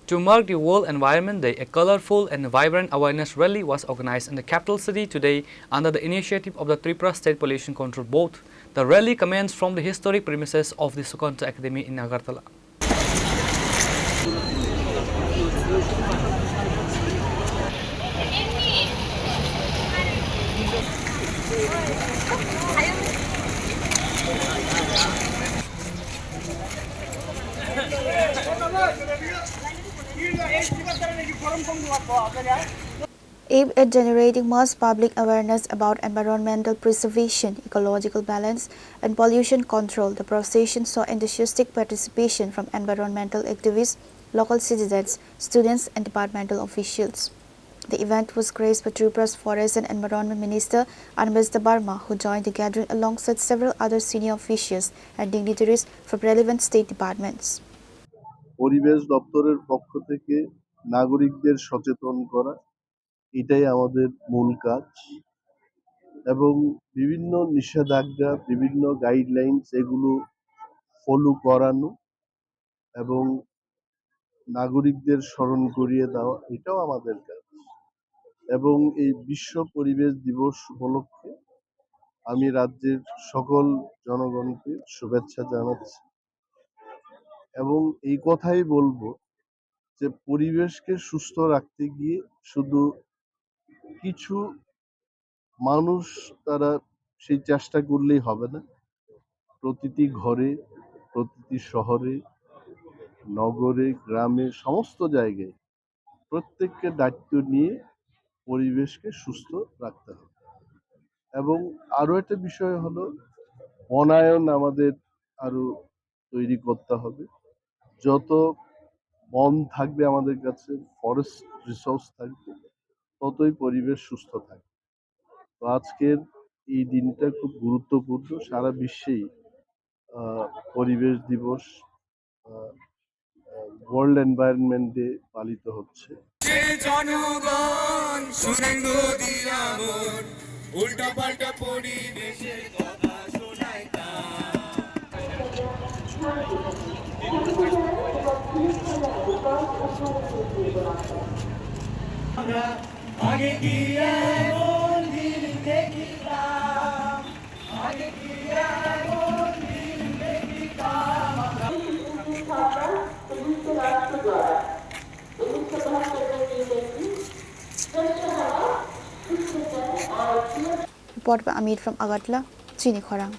To mark the World Environment Day, a colorful and vibrant awareness rally was organized in the capital city today under the initiative of the Tripura State Pollution Control Board. The rally commenced from the historic premises of the Sukanta Academy in Agartala. Aimed at generating mass public awareness about environmental preservation, ecological balance, and pollution control, the procession saw enthusiastic participation from environmental activists, local citizens, students, and departmental officials. The event was graced by Tripura's Forest and Environment Minister Anbazda Barma, who joined the gathering alongside several other senior officials and dignitaries from relevant state departments. পরিবেশ দপ্তরের পক্ষ থেকে নাগরিকদের সচেতন করা এটাই আমাদের মূল কাজ এবং বিভিন্ন নিষেধাজ্ঞা বিভিন্ন গাইডলাইনস এগুলো ফলো করানো এবং নাগরিকদের স্মরণ করিয়ে দেওয়া এটাও আমাদের কাজ এবং এই বিশ্ব পরিবেশ দিবস উপলক্ষে আমি রাজ্যের সকল জনগণকে শুভেচ্ছা জানাচ্ছি এবং এই কথাই বলবো যে পরিবেশকে সুস্থ রাখতে গিয়ে শুধু কিছু মানুষ তারা সেই চেষ্টা করলেই হবে না প্রতিটি ঘরে প্রতিটি শহরে নগরে গ্রামে সমস্ত জায়গায় প্রত্যেককে দায়িত্ব নিয়ে পরিবেশকে সুস্থ রাখতে হবে এবং আরো একটা বিষয় হলো বনায়ন আমাদের আরো তৈরি করতে হবে যত বন থাকবে আমাদের কাছে ফরেস্ট রিসোর্স থাকবে ততই পরিবেশ সুস্থ থাকবে তো আজকের এই দিনটা খুব গুরুত্বপূর্ণ সারা বিশ্বেই পরিবেশ দিবস ওয়ার্ল্ড এনভায়রনমেন্ট ডে পালিত হচ্ছে জনগণ শুনেন উল্টা পাল্টা পরিবেশের কথা শোনায় আগে গিয়ে মন্দির দেখিলাম আগে গিয়ে মন্দির দেখিলাম Report by Amit from Agartala, Chini Khorang.